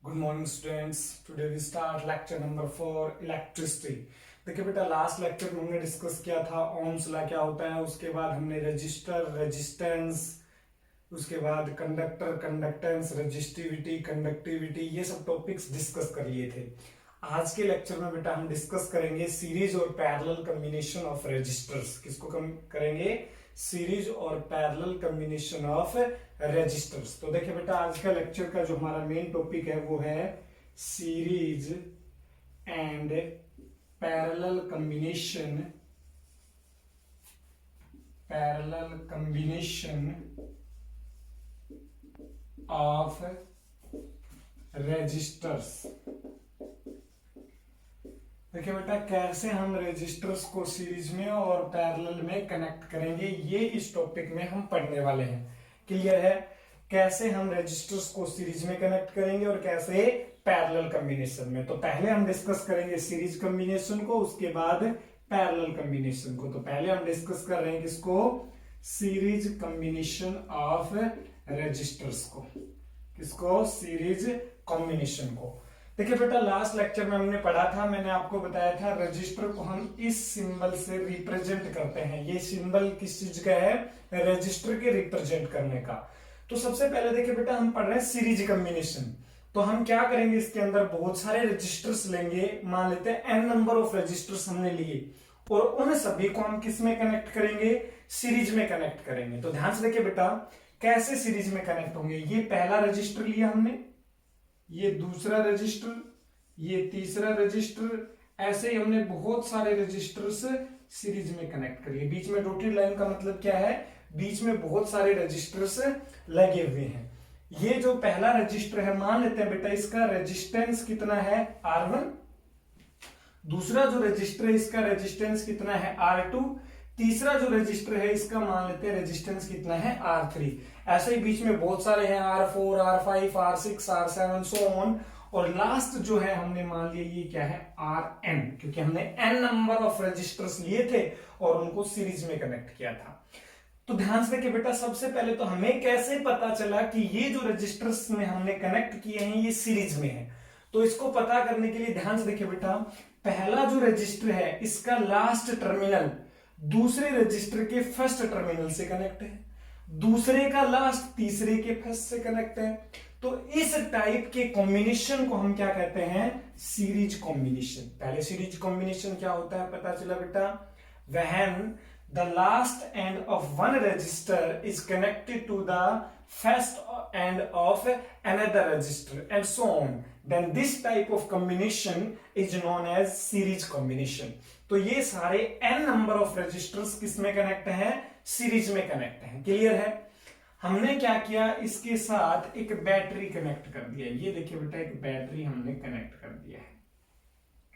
Good morning students. Today we start lecture number 4 electricity. देखिए बेटा, last lecture में हमने डिस्कस किया था ओम्स लॉ क्या होता है, उसके बाद हमने रजिस्टर, रेजिस्टेंस, उसके बाद कंडक्टर, कंडक्टेंस, रजिस्टिविटी, कंडक्टिविटी, ये सब टॉपिक्स डिस्कस कर लिए थे। आज के लेक्चर में बेटा हम डिस्कस करेंगे सीरीज और पैरेलल कॉम्बिनेशन ऑफ रजिस्टर्स। किसको करेंगे? सीरीज और पैरेलल कॉम्बिनेशन ऑफ रजिस्टर्स। तो देखिए बेटा, आज का लेक्चर का जो हमारा मेन टॉपिक है वो है series and parallel combination of resistors. देखिए बेटा, कैसे हम रजिस्टर्स को सीरीज में और पैरेलल में कनेक्ट करेंगे, ये इस टॉपिक में हम पढ़ने वाले हैं। क्लियर है? कैसे हम रजिस्टर्स को सीरीज में कनेक्ट करेंगे और कैसे पैरेलल कॉम्बिनेशन में। तो पहले हम डिस्कस करेंगे सीरीज कॉम्बिनेशन को, उसके बाद पैरेलल कॉम्बिनेशन को। तो पहले हम डिस्कस कर रहे हैं किसको? सीरीज कॉम्बिनेशन ऑफ रजिस्टर्स को। किसको? सीरीज कॉम्बिनेशन को। देखिए बेटा, लास्ट लेक्चर में हमने पढ़ा था, मैंने आपको बताया था रजिस्टर को हम इस सिंबल से रिप्रेजेंट करते हैं। ये सिंबल किस चीज का है? रजिस्टर के रिप्रेजेंट करने का। तो सबसे पहले देखिए बेटा, हम पढ़ रहे हैं सीरीज कॉम्बिनेशन। तो हम क्या करेंगे, इसके अंदर बहुत सारे रजिस्टर्स लेंगे। मान लेते हैं n नंबर ऑफ रजिस्टर्स हमने लिए, और उन सभी को हम किस में कनेक्ट करेंगे? सीरीज में कनेक्ट करेंगे। तो ध्यान से देखिए बेटा, कैसे सीरीज में कनेक्ट होंगे। ये पहला रजिस्टर लिया हमने, ये दूसरा रजिस्टर, ये तीसरा रजिस्टर, ऐसे ही हमने बहुत सारे रजिस्टर्स सीरीज में कनेक्ट करिए। बीच में डॉटेड लाइन का मतलब क्या है? बीच में बहुत सारे रजिस्टर्स लगे हुए हैं। ये जो पहला रजिस्टर है, मान लेते हैं बेटा इसका रेजिस्टेंस कितना है? R1। दूसरा जो रजिस्टर है इसका रेजिस्टेंस कितना है? R2। तीसरा जो रजिस्टर है इसका मान लेते हैं रेजिस्टेंस कितना है? R3। ऐसे ही बीच में बहुत सारे हैं, R4, R5, R6, R7 so on. और लास्ट जो है हमने मान लिया ये क्या है? Rn, क्योंकि हमने n नंबर ऑफ रजिस्टर्स लिए थे और उनको सीरीज में कनेक्ट किया था। तो ध्यान से देखिए बेटा, सबसे पहले तो हमें कैसे पता चला कि ये जो रजिस्टर्स में हमने कनेक्ट किए हैं ये सीरीज में है। तो इसको पता करने के लिए ध्यान से देखिए बेटा, पहला जो रजिस्टर है इसका लास्ट टर्मिनल दूसरे रजिस्टर के फर्स्ट टर्मिनल से कनेक्ट है, दूसरे का लास्ट तीसरे के फर्स्ट से कनेक्ट है। तो इस टाइप के कॉम्बिनेशन को हम क्या कहते हैं? Series combination. पहले सीरीज कॉम्बिनेशन क्या होता है पता चला बेटा? When the last end of one register is connected to the first end of another register and so on, then this type of combination is known as series combination. तो ये सारे n number of registers किस में connect हैं? Series में connect हैं। Clear है? हमने क्या किया, इसके साथ एक बैटरी कनेक्ट कर दिया। ये देखिए बेटा, एक बैटरी हमने कनेक्ट कर दिया है।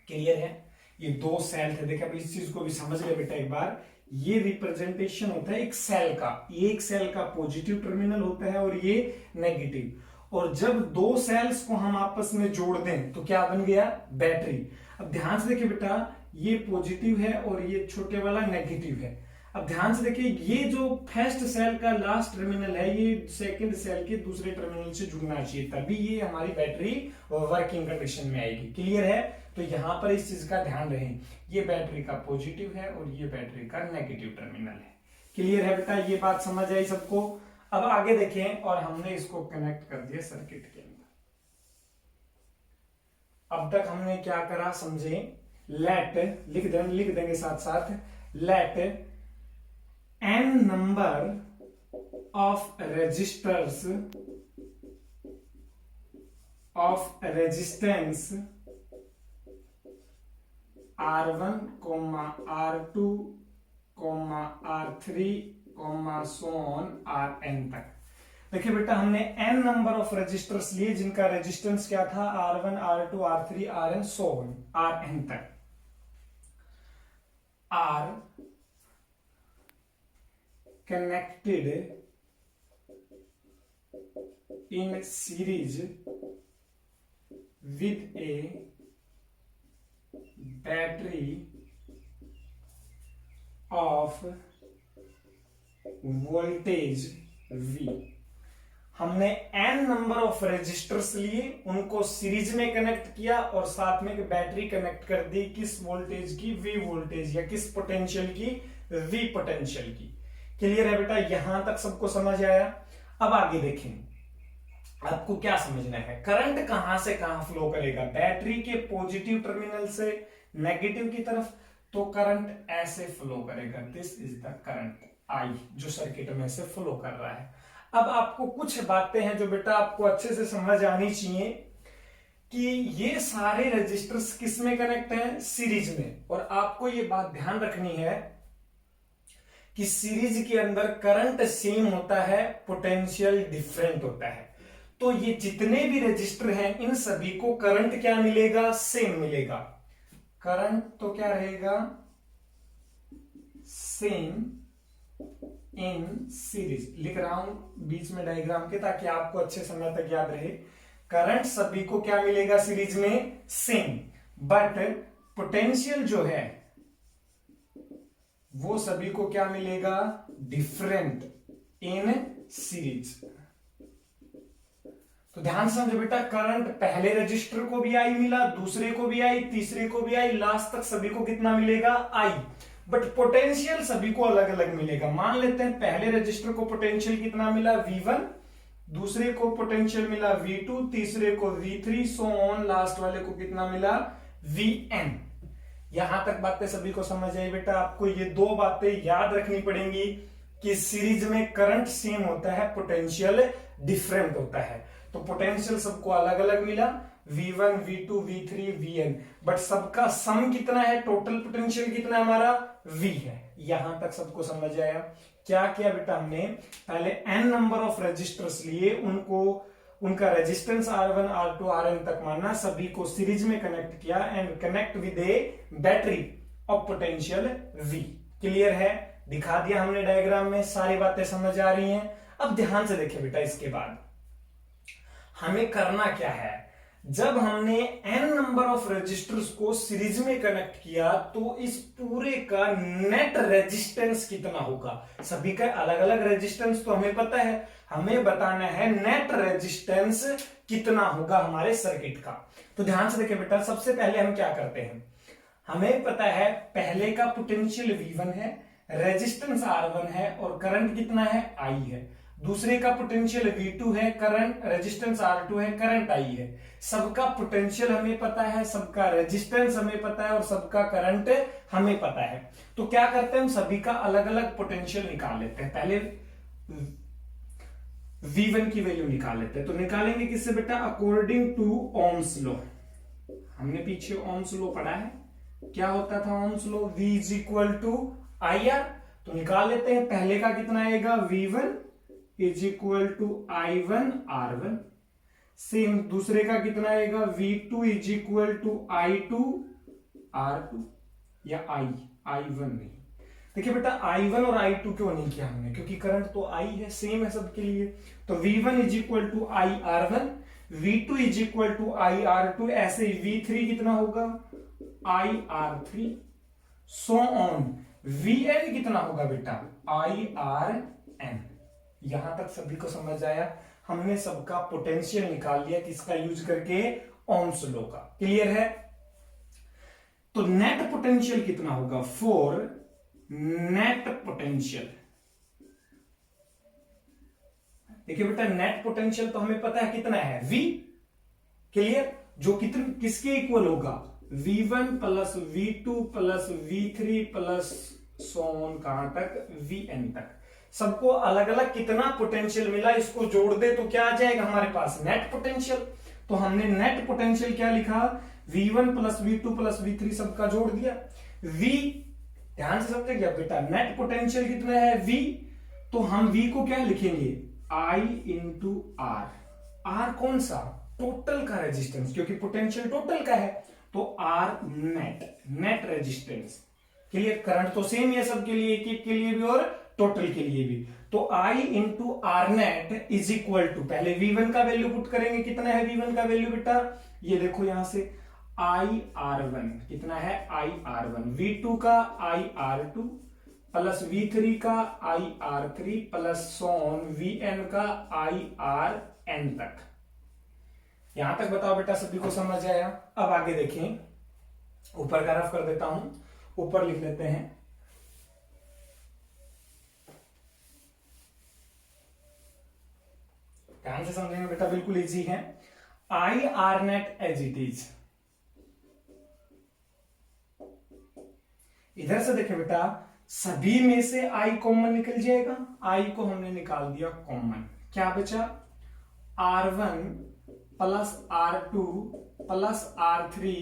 क्लियर है? ये दो सेल थे। देखिए, अब इस चीज को भी समझ ले बेटा एक बार। ये रिप्रेजेंटेशन होता है एक सेल का। एक सेल का पॉजिटिव टर्मिनल होता है और ये नेगेटिव। और जब दो सेल्स को हम आपस में जोड़ दें तो क्या बन गया? बैटरी। अब ध्यान से देखिए बेटा, ये पॉजिटिव है और ये छोटे वाला नेगेटिव है। अब ध्यान से देखिए, ये जो फर्स्ट सेल का लास्ट टर्मिनल है ये सेकंड सेल के दूसरे टर्मिनल से जुड़ना चाहिए, तभी ये हमारी बैटरी वर्किंग कंडीशन में आएगी। क्लियर है? तो यहां पर इस चीज का ध्यान रहे, ये बैटरी का पॉजिटिव है और ये बैटरी का नेगेटिव टर्मिनल है। क्लियर है बेटा? ये बात समझ आई सबको? अब आगे देखें, और हमने इसको कनेक्ट कर दिया सर्किट के अंदर। अब तक हमने क्या करा समझे? लेट, लिख देंगे साथ साथ, late n number of registers of resistance R1, R2, R3, so on Rn तक। देखिए बेटा, हमने n नंबर ऑफ रजिस्टर्स लिए जिनका रेजिस्टेंस क्या था? R1, R2, R3, Rn so on Rn तक। R connected in series with a battery of voltage V। हमने n नंबर ऑफ रजिस्टर्स लिए, उनको सीरीज में कनेक्ट किया और साथ में बैटरी कनेक्ट कर दी, किस वोल्टेज की, V वोल्टेज, या किस पोटेंशियल की, V पोटेंशियल की। क्लियर है बेटा, यहां तक सबको समझ आया। अब आगे देखें, आपको क्या समझना है, करंट कहां से कहां फ्लो करेगा, बैटरी के पॉजिटिव टर्मिनल से नेगेटिव की तरफ, तो करंट ऐसे फ्लो करेगा। This is the current I जो सर्किट में से फ्लो कर रहा है। अब आपको कुछ बातें हैं जो बेटा आपको अच्छे से समझ आनी चाहिए कि ये सारे रजिस्टर्स किस में कनेक्ट हैं, सीरीज में। और आपको ये बात ध्यान रखनी है कि सीरीज के अंदर करंट सेम होता है, पोटेंशियल डिफरेंट होता है। तो ये जितने भी रजिस्टर हैं इन सभी को करंट क्या मिलेगा, सेम मिलेगा। करंट तो क्या रहेगा, सेम इन सीरीज। लिख रहा हूं बीच में डायग्राम के ताकि आपको अच्छे समय तक याद रहे। करंट सभी को क्या मिलेगा सीरीज में, सेम, बट पोटेंशियल जो है वो सभी को क्या मिलेगा, डिफरेंट इन सीरीज। तो ध्यान से समझो बेटा, करंट पहले रजिस्टर को भी आई मिला, दूसरे को भी आई, तीसरे को भी आई, लास्ट तक सभी को कितना मिलेगा, आई। बट पोटेंशियल सभी को अलग अलग मिलेगा। मान लेते हैं पहले रजिस्टर को पोटेंशियल कितना मिला, V1, दूसरे को पोटेंशियल मिला V2, तीसरे को V3, सो ऑन, लास्ट वाले को कितना मिला, Vn। यहां तक बातें सभी को समझ आई बेटा। आपको ये दो बातें याद रखनी पड़ेंगी कि सीरीज में करंट सेम होता है, पोटेंशियल डिफरेंट होता है। तो पोटेंशियल सबको अलग अलग मिला, V1, V2, V3, Vn, but सबका सम कितना है, टोटल पोटेंशियल कितना है हमारा, V है। यहां तक सबको समझ आया। क्या किया बेटा, हमने पहले n नंबर ऑफ रजिस्टर्स लिए, उनको उनका रेजिस्टेंस R1, R2, Rn तक माना, सभी को सीरीज में कनेक्ट किया and connect with A battery of potential V। Clear है, दिखा दिया हमने डायग्राम में, सारी बातें समझ आ रही हैं। अब ध्यान से देखिए बेटा, इसके बाद हमें करना क्या है, जब हमने n नंबर ऑफ रजिस्टर्स को सीरीज में कनेक्ट किया तो इस पूरे का नेट रेजिस्टेंस कितना होगा। सभी का अलग अलग रेजिस्टेंस तो हमें पता है, हमें बताना है नेट रेजिस्टेंस कितना होगा हमारे सर्किट का। तो ध्यान से देखिए बेटा, सबसे पहले हम क्या करते हैं, हमें पता है पहले का पोटेंशियल V1 है, रेजिस्टेंस R1 है और करंट कितना है, I है। दूसरे का पोटेंशियल V2 है, करंट रेजिस्टेंस R2 है, करंट I है। सबका पोटेंशियल हमें पता है, सबका रेजिस्टेंस हमें पता है और सबका करंट हमें पता है। तो क्या करते हैं, हम सभी का अलग अलग पोटेंशियल निकाल लेते हैं। पहले V1 की वैल्यू निकाल लेते हैं। तो निकालेंगे किससे बेटा, अकॉर्डिंग टू ओम्स लॉ। हमने पीछे ओम्स लॉ पढ़ा है, क्या होता था Ohm's law, V is equal to IR। तो निकाल लेते हैं, पहले का कितना आएगा, V1 is equal to I1 R1। Same दूसरे का कितना आएगा, V2 is equal to I2 R2, या I1 नहीं। देखिए बेटा, I1 और I2 क्यों नहीं किया हमने, क्योंकि करंट तो I है, सेम है सबके लिए। तो V1 is equal to I R1, V2 is equal to I R2, ऐसे ही V3 कितना होगा, I R3, so on. Vn कितना होगा बेटा, I Rn। यहां तक सभी को समझ आया, हमने सबका पोटेंशियल निकाल लिया, किसका यूज करके, ओम्स लॉ का। क्लियर है। तो नेट पोटेंशियल कितना होगा, फॉर नेट पोटेंशियल, देखिए बेटा नेट पोटेंशियल तो हमें पता है कितना है, V। क्लियर, जो किसके इक्वल होगा, V1 plus V2 plus V3 plus so on, कहां तक, Vn तक। सबको अलग अलग कितना पोटेंशियल मिला, इसको जोड़ दे तो क्या आ जाएगा हमारे पास, नेट पोटेंशियल। तो हमने नेट पोटेंशियल क्या लिखा, V1 plus V2 plus V3 सबका जोड़ दिया। V, ध्यान से समझे क्या बेटा, नेट पोटेंशियल कितना है, V। तो हम V को क्या लिखेंगे, I इंटू R। R कौन सा, टोटल का रेजिस्टेंस, क्योंकि पोटेंशियल टोटल का है, तो R net, net resistance. Clear, current तो सेम है सबके लिए, एक एक के लिए भी और टोटल के लिए भी। तो I into R net is equal to, पहले V1 का वैल्यू पुट करेंगे, कितना है V1 का वैल्यू बेटा, ये देखो यहां से I R1 कितना है, I R1, V2 का I R2 प्लस V3 का IR3 प्लस सोन VN का IRN तक। यहां तक बताओ बेटा, सभी को समझ आया? अब आगे देखें, ऊपर का रफ कर देता हूं, ऊपर लिख लेते हैं। ध्यान से समझेंगे बेटा, बिल्कुल इजी है। IRNet एज इट इज, इधर से देखें बेटा, सभी में से I कॉमन निकल जाएगा। I को हमने निकाल दिया कॉमन, क्या बचा? R1 plus R2 plus R3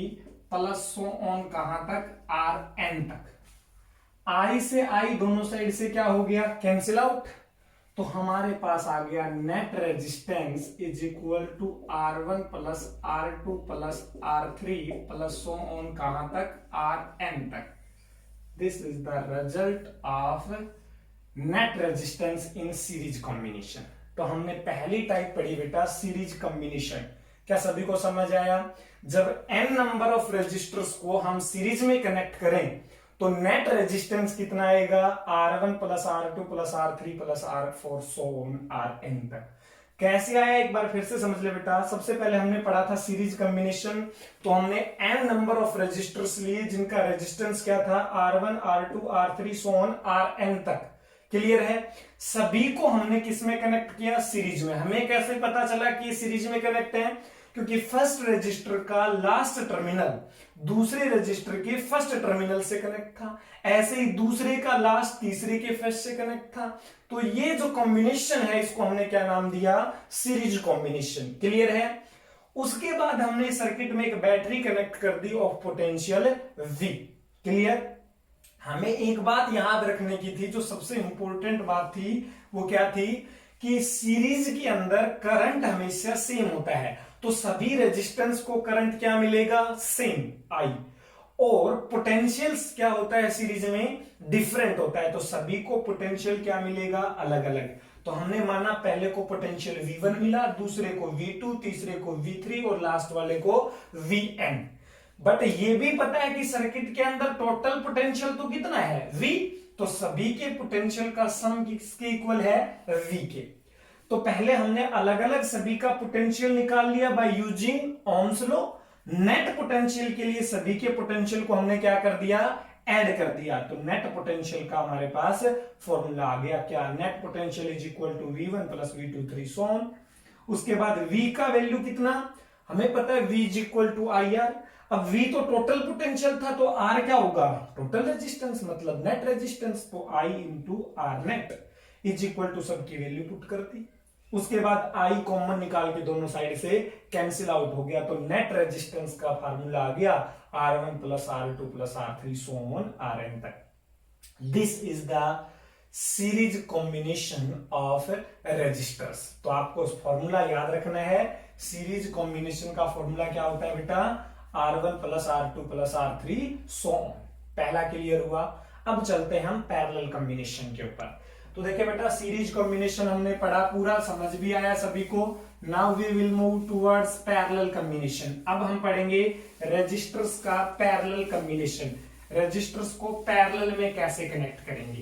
plus so on कहां तक? Rn तक। I से I दोनों साइड से क्या हो गया? Cancel out. तो हमारे पास आ गया net resistance is equal to R1 plus R2 plus R3 plus so on कहां तक? Rn तक। This is the result of net resistance in series combination. तो हमने पहली टाइप पढ़ी बेटा, सीरीज कॉम्बिनेशन। क्या सभी को समझ आया? जब n नंबर ऑफ रेजिस्टर्स को हम सीरीज में कनेक्ट करें तो नेट रेजिस्टेंस कितना आएगा? R1 plus R2 plus R3 plus R4 so on Rn तक। कैसे आया एक बार फिर से समझ ले बेटा। सबसे पहले हमने पढ़ा था सीरीज कॉम्बिनेशन, तो हमने n नंबर ऑफ रेजिस्टर्स लिए जिनका रेजिस्टेंस क्या था? R1 R2 R3 so on Rn तक। क्लियर है? सभी को हमने किस में कनेक्ट किया? सीरीज में। हमें कैसे पता चला कि ये सीरीज में कनेक्ट है? क्योंकि फर्स्ट रजिस्टर का लास्ट टर्मिनल दूसरे रजिस्टर के फर्स्ट टर्मिनल से कनेक्ट था, ऐसे ही दूसरे का लास्ट तीसरे के फर्स्ट से कनेक्ट था। तो ये जो कॉम्बिनेशन है इसको हमने क्या नाम दिया? Series combination. क्लियर है? उसके बाद हमने सर्किट में एक बैटरी कनेक्ट कर the of potential V। Clear? हमें एक बात याद रखने की थी, जो सबसे इंपॉर्टेंट बात थी, वो क्या थी कि सीरीज के अंदर करंट हमेशा सेम होता है। तो सभी रेजिस्टेंस को करंट क्या मिलेगा? Same I। और पोटेंशियल क्या होता है सीरीज में? डिफरेंट होता है। तो सभी को पोटेंशियल क्या मिलेगा? अलग अलग। तो हमने माना पहले को पोटेंशियल V1 मिला, दूसरे को V2, तीसरे को V3 और लास्ट वाले को Vn। बट ये भी पता है कि सर्किट के अंदर टोटल पोटेंशियल तो कितना है? V। तो सभी के पोटेंशियल का सम किसके इक्वल है? V के। तो पहले हमने अलग अलग सभी का पोटेंशियल निकाल लिया by using Ohm's law. Net potential के लिए सभी के पोटेंशियल को हमने क्या कर दिया? ऐड कर दिया। तो नेट पोटेंशियल का हमारे पास फॉर्मूला आ गया क्या? Net potential is equal to V1 plus V2 3 so on. उसके बाद V का वैल्यू कितना? हमें पता है V is equal to IR। अब V तो टोटल पोटेंशियल था, तो R क्या होगा? टोटल रेजिस्टेंस, मतलब नेट रेजिस्टेंस। तो I into R net is equal to सबकी वैल्यू पुट कर दी। उसके बाद I कॉमन निकाल के दोनों साइड से कैंसिल आउट हो गया। तो नेट रेजिस्टेंस का फार्मूला आ गया R1 plus R2 plus R3 so on Rn तक। This is the series combination of resistors. तो आपको फॉर्मूला याद रखना है। सीरीज कॉम्बिनेशन का फॉर्मूला क्या होता है बेटा? R1 plus R2 plus R3 so on. पहला क्लियर हुआ। अब चलते हैं हम पैरेलल कॉम्बिनेशन के ऊपर। तो देखिए बेटा, सीरीज कॉम्बिनेशन हमने पढ़ा, पूरा समझ भी आया सभी को। Now we will move towards parallel combination. अब हम पढ़ेंगे रेजिस्टर्स का पैरेलल कॉम्बिनेशन। रेजिस्टर्स को पैरेलल में कैसे कनेक्ट करेंगे,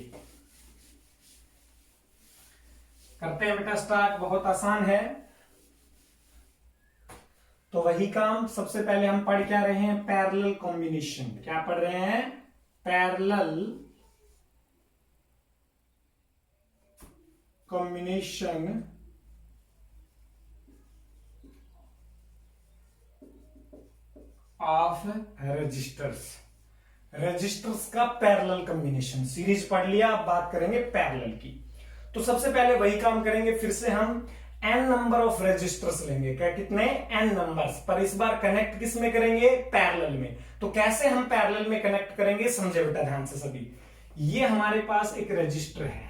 करते हैं बेटा स्टार्ट। बहुत आसान है। तो वही काम, सबसे पहले हम पढ़ क्या रहे हैं? Parallel combination. क्या पढ़ रहे हैं? Parallel combination of resistors. Resistors का पैरेलल कॉम्बिनेशन। सीरीज पढ़ लिया, अब बात करेंगे पैरेलल की। तो सबसे पहले वही काम करेंगे, फिर से हम n नंबर ऑफ रजिस्टर्स लेंगे। क्या? कितने? n numbers. पर इस बार कनेक्ट किस में करेंगे? पैरेलल में। तो कैसे हम पैरेलल में कनेक्ट करेंगे, समझे बेटा ध्यान से सभी। ये हमारे पास एक रजिस्टर है,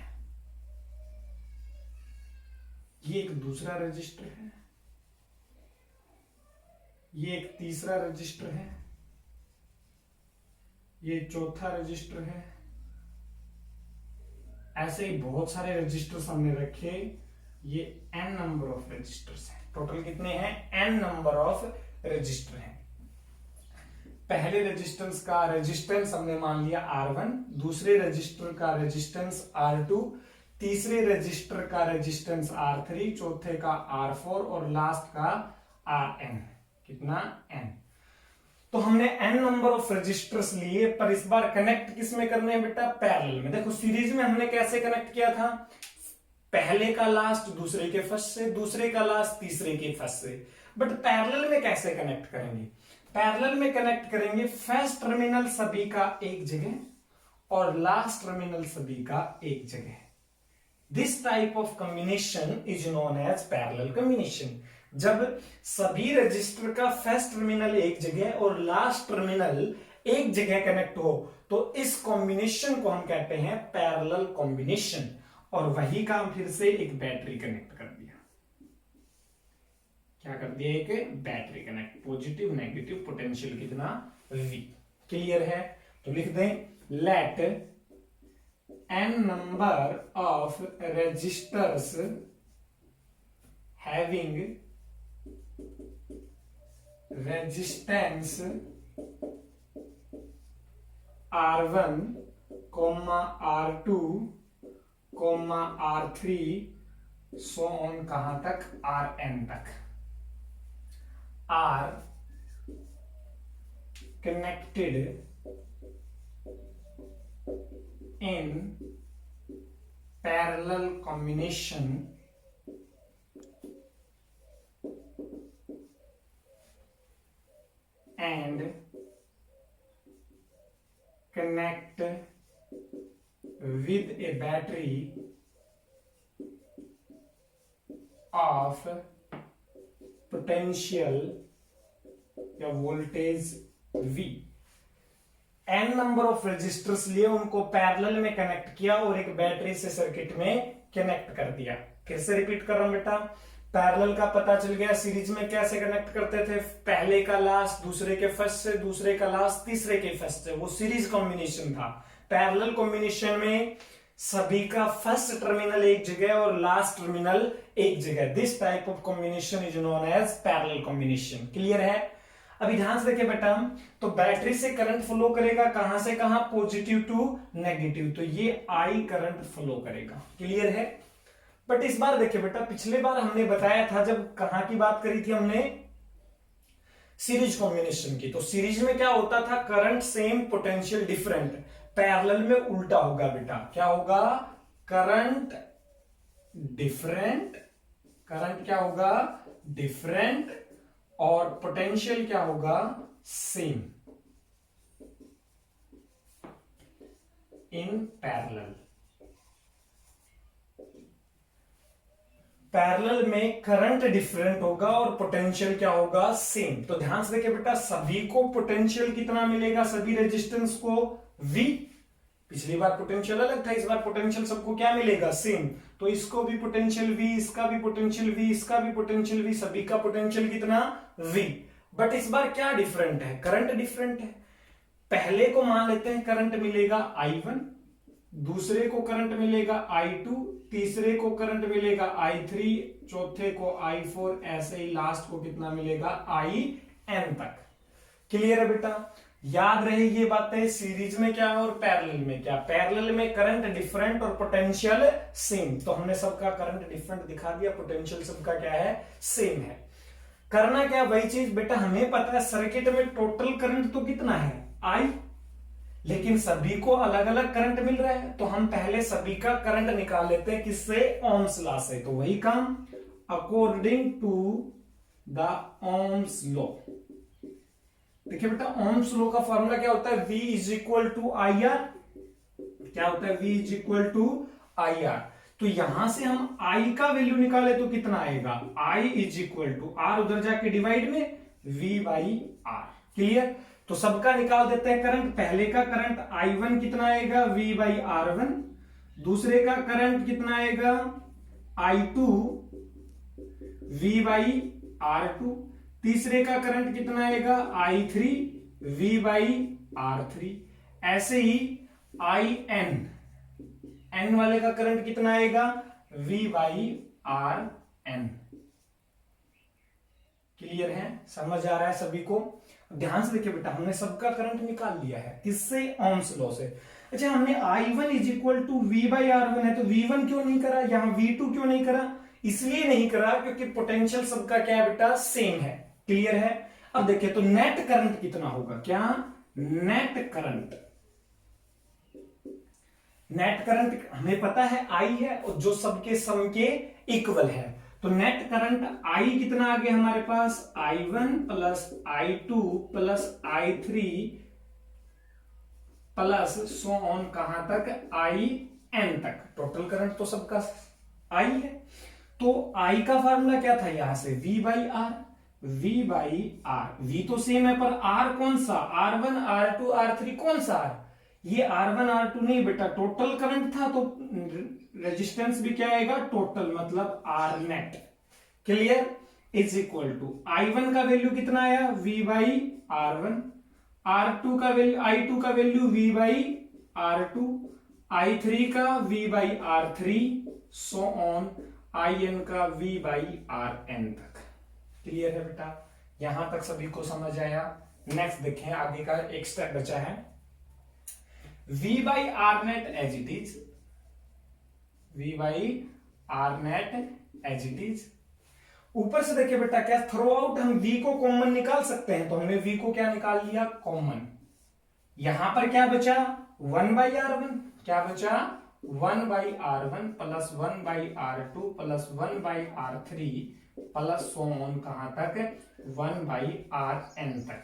ये एक दूसरा रजिस्टर है, ये एक तीसरा रजिस्टर है, ये चौथा रजिस्टर है। ऐसे ही बहुत सारे रजिस्टर्स हमने रखे। ये n नंबर ऑफ रजिस्टर्स हैं। टोटल कितने हैं? n नंबर ऑफ रजिस्टर हैं। पहले रेजिस्टेंस का रेजिस्टेंस हमने मान लिया R1, दूसरे रजिस्टर का रेजिस्टेंस R2, तीसरे रजिस्टर का रेजिस्टेंस R3, चौथे का R4 और लास्ट का Rn। कितना? n। तो हमने n नंबर ऑफ रजिस्टर्स लिए, पर इस बार कनेक्ट किस में करने हैं बेटा? पैरेलल में। देखो सीरीज में हमने कैसे कनेक्ट किया था? पहले का लास्ट दूसरे के फर्स्ट से, दूसरे का लास्ट तीसरे के फर्स्ट से। बट पैरेलल में कैसे कनेक्ट करेंगे? पैरेलल में कनेक्ट करेंगे फर्स्ट टर्मिनल सभी का एक जगह और लास्ट टर्मिनल सभी का एक जगह। This type of combination is known as parallel combination. जब सभी रजिस्टर का फर्स्ट टर्मिनल एक जगह और लास्ट टर्मिनल एक जगह कनेक्ट हो तो इस कॉम्बिनेशन को हम कहते हैं पैरेलल कॉम्बिनेशन। और वही काम फिर से एक बैटरी कनेक्ट कर दिया। क्या कर दिया? एक battery connect, positive negative potential कितना? V। क्लियर है? तो लिख दें let n number of resistors having resistance R1, R2, R3 so on कहां तक? Rn तक are connected in parallel combination and connect with a battery of potential या voltage V। n number of resistors लिए, उनको parallel में connect किया और एक बैटरी से सर्किट में कनेक्ट कर दिया। फिर से रिपीट कर रहा हूं बेटा, पैरेलल का पता चल गया। सीरीज में कैसे कनेक्ट करते थे? पहले का लास्ट दूसरे के फर्स्ट से, दूसरे का लास्ट तीसरे के फर्स्ट से, वो सीरीज कॉम्बिनेशन था। पैरेलल कॉम्बिनेशन में सभी का फर्स्ट टर्मिनल एक जगह और लास्ट टर्मिनल एक जगह। This type of combination is known as parallel combination. Clear है? अभी ध्यान से देखिए बेटा, तो बैटरी से करंट फ्लो करेगा कहां से कहां? पॉजिटिव टू नेगेटिव, तो ये I करंट फ्लो करेगा। क्लियर है? बट इस बार देखिए बेटा, पिछले बार हमने बताया था, जब कहां की बात करी थी हमने? सीरीज कॉम्बिनेशन की। तो सीरीज में क्या होता था? Current same potential different. Parallel में उल्टा होगा बेटा। क्या होगा? करंट डिफरेंट, करंट क्या होगा? डिफरेंट, और पोटेंशियल क्या होगा? Same in parallel. पैरेलल में करंट डिफरेंट होगा और पोटेंशियल क्या होगा? सेम। तो ध्यान से देखिए बेटा, सभी को पोटेंशियल कितना मिलेगा? सभी रेजिस्टेंस को V। पिछली बार पोटेंशियल अलग था, इस बार पोटेंशियल सबको क्या मिलेगा? सेम। तो इसको भी पोटेंशियल V, इसका भी पोटेंशियल V, इसका भी पोटेंशियल V, सभी का पोटेंशियल कितना? V। बट इस बार क्या डिफरेंट है? करंट डिफरेंट है। पहले को मान लेते हैं करंट मिलेगा I1, दूसरे को करंट मिलेगा I2, तीसरे को करंट मिलेगा I3, चौथे को I4, ऐसे ही लास्ट को कितना मिलेगा? IN तक। क्लियर है बेटा? याद रहे ये बातें, सीरीज में क्या है और पैरेलल में क्या? पैरेलल में करंट डिफरेंट और पोटेंशियल सेम। तो हमने सबका करंट डिफरेंट दिखा दिया, पोटेंशियल सबका क्या है? सेम है। करना क्या? वही चीज बेटा, हमें पता है सर्किट में टोटल करंट तो कितना है? I, लेकिन सभी को अलग अलग करंट मिल रहा है, तो हम पहले सभी का करंट निकाल लेते हैं। किससे? ओम्स लॉ से। तो वही काम according to the Ohm's law. देखिए बेटा, ओम्स लॉ का फॉर्मूला क्या होता है? V is equal to I R. क्या होता है? V is equal to I R. तो यहां से हम I का वैल्यू निकाले तो कितना आएगा? I is equal to R, उधर जाके डिवाइड में V बाई R। क्लियर? तो सबका निकाल देते हैं करंट। पहले का करंट I1 कितना आएगा? V by R1। दूसरे का करंट कितना आएगा? I2 V by R2। तीसरे का करंट कितना आएगा? I3 V by R3। ऐसे ही IN, N वाले का करंट कितना आएगा? V by RN। क्लियर है, समझ आ रहा है सभी को? ध्यान से देखिए बेटा, हमने सबका करंट निकाल लिया है, किससे? ओम्स लॉ से। अच्छा, हमने I1 is equal to V/R1 है, तो V1 क्यों नहीं करा, यहां V2 क्यों नहीं करा? इसलिए नहीं करा क्योंकि पोटेंशियल सबका क्या है बेटा, सेम है। क्लियर है? अब देखिए तो नेट करंट कितना होगा, क्या नेट करंट, नेट करंट हमें पता है I है और जो सबके सम के इक्वल है, तो नेट करंट I कितना आ गया हमारे पास, I1 plus I2 plus I3 plus so on कहां तक, IN तक। टोटल करंट तो सबका I है, तो I का फार्मूला क्या था यहां से, V/R। V तो सेम है, पर R कौन सा, R1 R2 R3 कौन सा R? ये R1 R2 नहीं बेटा, टोटल करंट था, तो रेजिस्टेंस भी क्या आएगा, टोटल, मतलब R net. Clear? Is equal to I1 का वैल्यू कितना आया, V/R1, R2 का वैल्यू, I2 का वैल्यू V/R2, I3 का V/R3, सो ऑन IN का V/RN तक। क्लियर है बेटा? यहां तक सभी को समझ आया? नेक्स्ट देखें, आगे का एक स्टेप बचा है, V/R net as it is, V/R net as it is। ऊपर से देखिए बेटा, क्या थ्रो आउट हम V को कॉमन निकाल सकते हैं, तो हमने V को क्या निकाल लिया, कॉमन। यहां पर क्या बचा, 1/R1, क्या बचा, 1/R1 plus 1/R2 plus 1/R3 plus so on कहां तक, 1/RN तक।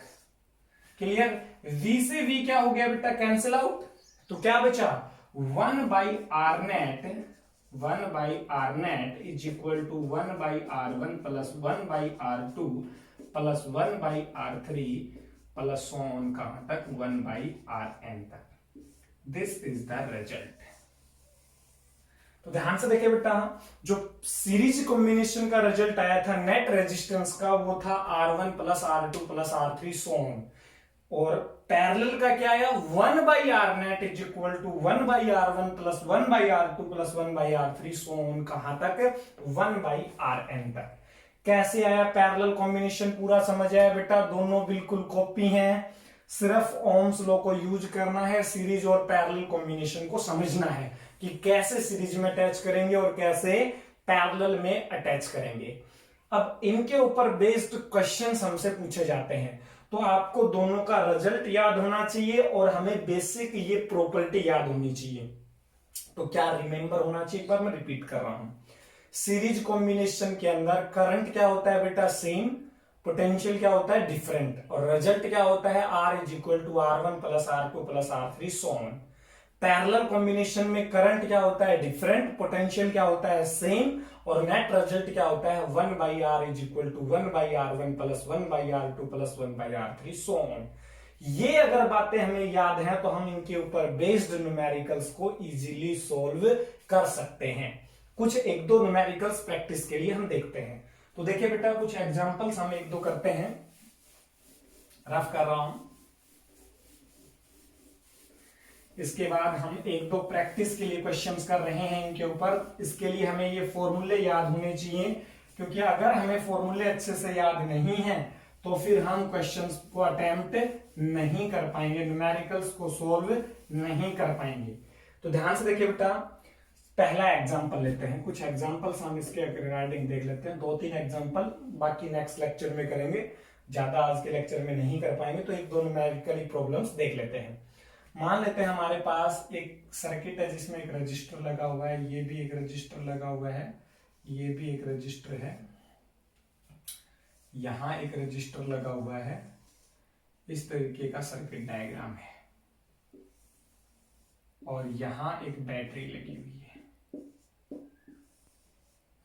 क्लियर? V से V क्या हो गया बेटा, कैंसिल आउट, तो क्या बचा, 1/R is equal to 1/R1 plus 1/R2 plus 1/R3 plus so on कहां तक, 1/RN तक। This is the result. तो ध्यान से देखिए बेटा, जो सीरीज कॉम्बिनेशन का रिजल्ट आया था नेट रेजिस्टेंस का, वो था R1 plus R2 plus R3 so on, और पैरेलल का क्या आया, 1/R net is equal to 1/R1 plus 1/R2 plus 1/R3 so on कहां तक, 1/RN तक। कैसे आया पैरेलल कॉम्बिनेशन, पूरा समझ आया बेटा? दोनों बिल्कुल कॉपी हैं, सिर्फ ओम्स लॉ को यूज करना है, सीरीज और पैरेलल कॉम्बिनेशन को समझना है कि कैसे सीरीज में अटैच करेंगे और कैसे पैरेलल में अटैच करेंगे। अब इनके ऊपर बेस्ड क्वेश्चंस हमसे पूछे जाते हैं, तो आपको दोनों का रिजल्ट याद होना चाहिए और हमें बेसिक ये प्रॉपर्टी याद होनी चाहिए। तो क्या रिमेंबर होना चाहिए, एक बार मैं रिपीट कर रहा हूं, सीरीज कॉम्बिनेशन के अंदर करंट क्या होता है बेटा, सेम, पोटेंशियल क्या होता है, डिफरेंट, और रिजल्ट क्या होता है, R is equal to R1 plus R2 plus R3 so on. Parallel combination में करंट क्या होता है, डिफरेंट, पोटेंशियल क्या होता है, सेम, और नेट रिजल्ट क्या होता है, 1/R is equal to 1/R1 plus 1/R2 plus 1/R3 so on. ये अगर बातें हमें याद हैं तो हम इनके ऊपर बेस्ड न्यूमेरिकल्स को इजीली सॉल्व कर सकते हैं। कुछ एक दो न्यूमेरिकल्स प्रैक्टिस के लिए हम देखते हैं। तो देखिए बेटा, कुछ एग्जांपल्स हम एक दो करते हैं, रफ कर रहा हूं, इसके बाद हम एक दो प्रैक्टिस के लिए क्वेश्चंस कर रहे हैं इनके ऊपर। इसके लिए हमें ये फॉर्मूले याद होने चाहिए, क्योंकि अगर हमें फॉर्मूले अच्छे से याद नहीं है तो फिर हम क्वेश्चंस को अटेम्प्ट नहीं कर पाएंगे, न्यूमेरिकल्स को सोल्व नहीं कर पाएंगे। तो ध्यान से देखिए बेटा, पहला एग्जांपल लेते हैं, कुछ एग्जांपल्स हम इसके रिगार्डिंग देख लेते हैं, 2-3 एग्जांपल, बाकी नेक्स्ट लेक्चर में करेंगे, ज्यादा आज के लेक्चर में नहीं कर पाएंगे, तो एक दो न्यूमेरिकली प्रॉब्लम्स देख लेते हैं। मान लेते हैं हमारे पास एक सर्किट है जिसमें एक रजिस्टर लगा हुआ है, ये भी एक रजिस्टर लगा हुआ है, ये भी एक रजिस्टर है, यहां एक रजिस्टर लगा हुआ है, इस तरीके का सर्किट डायग्राम है, और यहां एक बैटरी लगी हुई है।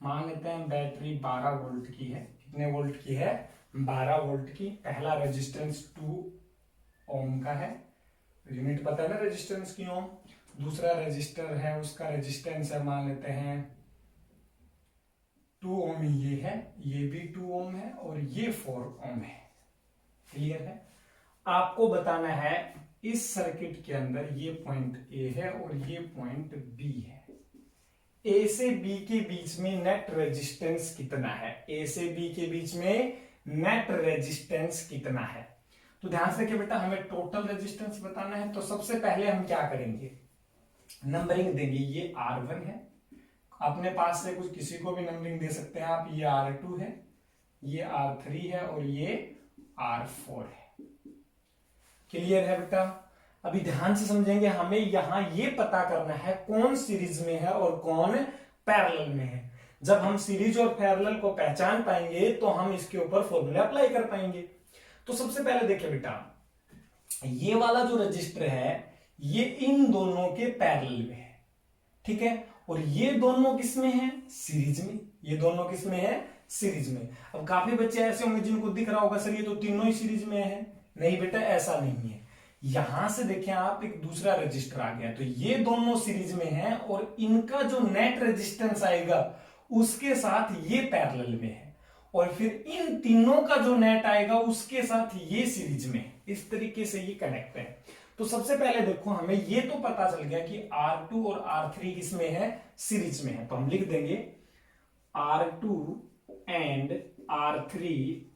मान लेते हैं बैटरी 12 वोल्ट की है, कितने वोल्ट की है, 12 वोल्ट की। पहला रेजिस्टेंस 2 ओम का है, यूनिट पता है ना रेजिस्टेंस की, ओम। दूसरा रेजिस्टर है, उसका रेजिस्टेंस है, मान लेते हैं 2 ओम, ये है, ये भी 2 ओम है, और ये 4 ओम है। क्लियर है? आपको बताना है इस सर्किट के अंदर ये पॉइंट ए है और ये पॉइंट बी है, ए से बी के बीच में नेट रेजिस्टेंस कितना है, ए से बी के बीच में नेट रेजिस्टेंस कितना है। तो ध्यान से देखिए बेटा, हमें टोटल रेजिस्टेंस बताना है। तो सबसे पहले हम क्या करेंगे, नंबरिंग देंगे। ये R1 है, अपने पास से कुछ किसी को भी नंबरिंग दे सकते हैं आप। ये R2 है, ये R3 है और ये R4 है। क्लियर है बेटा। अभी ध्यान से समझेंगे, हमें यहां ये पता करना है कौन सीरीज में है और कौन पैरेलल में है। जब हम सीरीज और पैरेलल को पहचान पाएंगे तो हम इसके ऊपर फॉर्मूला अप्लाई कर पाएंगे। तो सबसे पहले देखिए बेटा, ये वाला जो रजिस्टर है ये इन दोनों के पैरेलल में है, ठीक है। और ये दोनों किसमें है, सीरीज में। ये दोनों किसमें है, सीरीज में। अब काफी बच्चे ऐसे होंगे जिनको दिख रहा होगा सर ये तो तीनों ही सीरीज में है। नहीं बेटा, ऐसा नहीं है। यहां से देखें आप, एक दूसरा रजिस्टर आ गया, तो ये दोनों सीरीज में है और इनका जो नेट रेजिस्टेंस आएगा उसके साथ ये पैरेलल में है, और फिर इन तीनों का जो नेट आएगा उसके साथ ये सीरीज में है। इस तरीके से ये कनेक्ट है। तो सबसे पहले देखो, हमें ये तो पता चल गया कि R2 और R3 किसमें है, सीरीज में है। तो हम लिख देंगे R2 and R3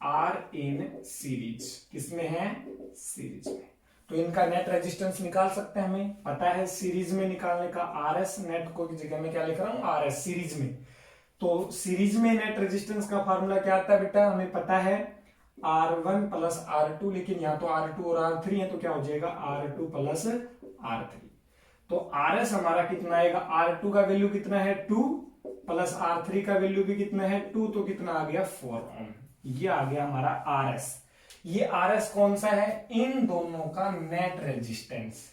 are in series. किसमें है, सीरीज में। तो इनका नेट रेजिस्टेंस निकाल सकते हैं, हमें पता है सीरीज में निकालने का। RS नेट को की जगह में क्या लिख रहा हूं, RS सीरीज में। तो सीरीज में नेट रेजिस्टेंस का फार्मूला क्या आता है बेटा, हमें पता है R1 प्लस R2, लेकिन यहाँ तो R2 और R3 है तो क्या हो जाएगा R2 प्लस R3। तो RS हमारा कितना आएगा, R2 का वैल्यू कितना है 2 प्लस R3 का वैल्यू भी कितना है 2, तो कितना आ गया 4 ओम। ये आ गया हमारा RS। ये RS कौन सा है, इन दोनों का नेट रेजिस्टेंस।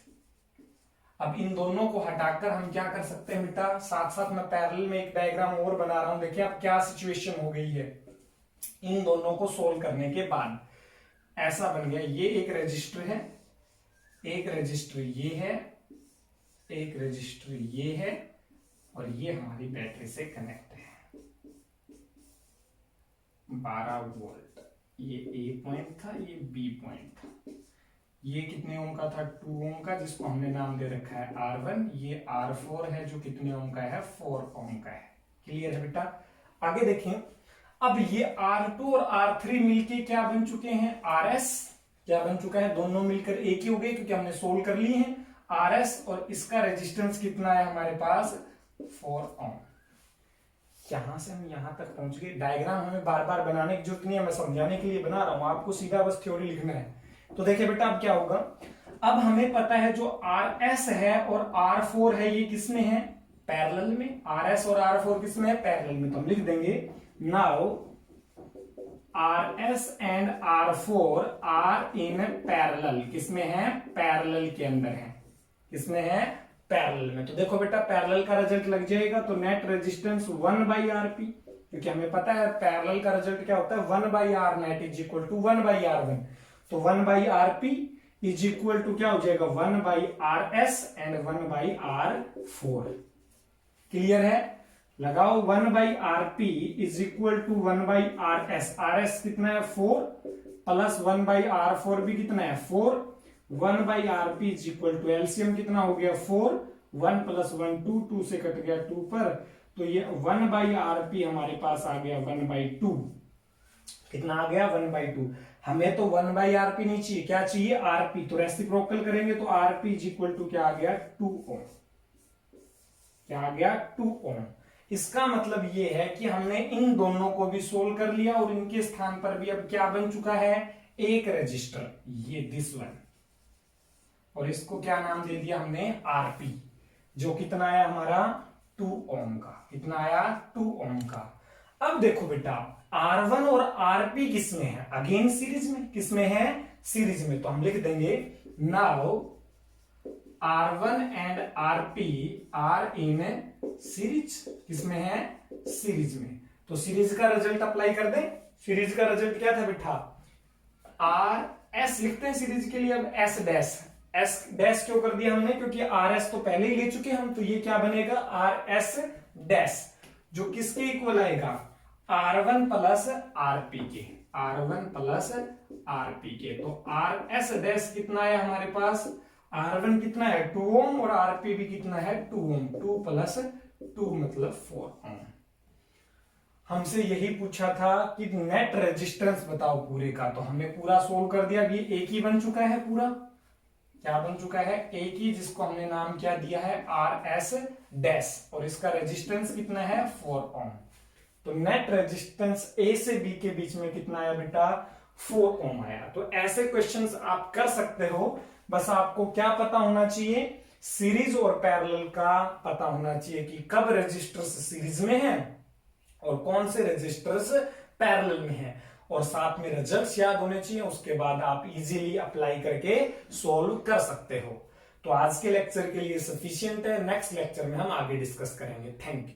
अब इन दोनों को हटाकर हम क्या कर सकते हैं बेटा, साथ साथ मैं पैरेलल में एक डायग्राम और बना रहा हूं। देखिए अब क्या सिचुएशन हो गई है इन दोनों को सोल्व करने के बाद। ऐसा बन गया, ये एक रजिस्टर है, एक रजिस्टर ये है, एक रजिस्टर ये है, और ये हमारी बैटरी से कनेक्ट है। 12 वोल्ट, ये A पॉइंट था, ये B पॉइंट था। ये कितने ओम का था, 2 ओम का, जिसको हमने नाम दे रखा है R1। ये R4 है जो कितने ओम का है, 4 ओम का है। क्लियर है बेटा। आगे देखें, अब ये R2 और R3 मिलके क्या बन चुके हैं, RS। क्या बन चुका है, दोनों मिलकर एक ही हो गए क्योंकि हमने सोल्व कर लिए हैं। RS और इसका रेजिस्टेंस कितना है हमारे पास, 4 ओम। यहां से हम यहां तक पहुंच गए। डायग्राम हमें बार बार बनाने की जरूरत नहीं है, मैं समझाने के लिए बना रहा हूं, आपको सीधा बस थ्योरी लिखना है। तो देखिए बेटा अब क्या होगा, अब हमें पता है जो RS है और R4 है ये किसमें है, पैरेलल में। RS और R4 किसमें है, पैरेलल में। तो हम लिख देंगे now RS and R4 are in parallel. किसमें है, पैरेलल के अंदर है। किसमें है, पैरेलल में। तो देखो बेटा पैरेलल का रिजल्ट लग जाएगा, तो नेट रेजिस्टेंस 1/RP, क्योंकि हमें पता है पैरेलल का रिजल्ट क्या होता है, 1/R net is equal to 1/R1। तो 1/RP इज इक्वल टू क्या हो जाएगा, 1/RS एंड 1/R4। क्लियर है, लगाओ 1/RP is equal to 1/RS। RS कितना है 4 प्लस 1/R4 भी कितना है 4। 1/RP is equal to LCM कितना हो गया 4, 1 प्लस 1 2, 2 से कट गया 2 पर, तो ये 1/RP हमारे पास आ गया 1/2। कितना आ गया 1/2। हमें तो 1/RP नहीं चाहिए, क्या चाहिए RP। तो रेसिप्रोकल करेंगे तो RP इज इक्वल टू क्या आ गया 2 ओम। क्या आ गया 2 ओम। इसका मतलब ये है कि हमने इन दोनों को भी सोल्व कर लिया और इनके स्थान पर भी अब क्या बन चुका है, एक रजिस्टर, ये दिस वन, और इसको क्या नाम दे दिया हमने RP, जो कितना आया हमारा 2 ओम का। कितना आया 2 ओम का। अब देखो बेटा R1 और RP किसमें है, अगेन सीरीज में। किसमें है, सीरीज में। तो हम लिख देंगे now R1 and RP are in series. किसमें है, सीरीज में। तो सीरीज का रिजल्ट अप्लाई कर दें। सीरीज का रिजल्ट क्या था बेटा, RS लिखते हैं सीरीज के लिए। अब S डैश, S डैश क्यों कर दिया हमने, क्योंकि RS तो पहले ही ले चुके हम। तो ये क्या बनेगा RS डैश, जो किसके इक्वल आएगा, R1 प्लस RP के। R1 प्लस RP के। तो RS डैश कितना है हमारे पास, R1 कितना है 2 ओम और RP भी कितना है 2 ओम। 2 प्लस 2 मतलब 4 ओम। हमसे यही पूछा था कि नेट रेजिस्टेंस बताओ पूरे का, तो हमने पूरा सोल्व कर दिया। अभी एक ही बन चुका है पूरा, क्या बन चुका है, एक ही, जिसको हमने नाम क्या दिया है, आर एस डैश, और इसका रेजिस्टेंस कितना है 4 ओम। तो नेट रेजिस्टेंस ए से बी के बीच में कितना आया बेटा, 4 ओम आया। तो ऐसे क्वेश्चंस आप कर सकते हो, बस आपको क्या पता होना चाहिए, सीरीज और पैरेलल का पता होना चाहिए कि कब रेजिस्टर्स सीरीज में है और कौन से रेजिस्टर्स पैरेलल में है, और साथ में रिजल्ट्स याद होने चाहिए। उसके बाद आप इजीली अप्लाई करके सॉल्व कर सकते हो। तो आज के लेक्चर के लिए सफिशिएंट है, नेक्स्ट लेक्चर में हम आगे डिस्कस करेंगे। Thank you.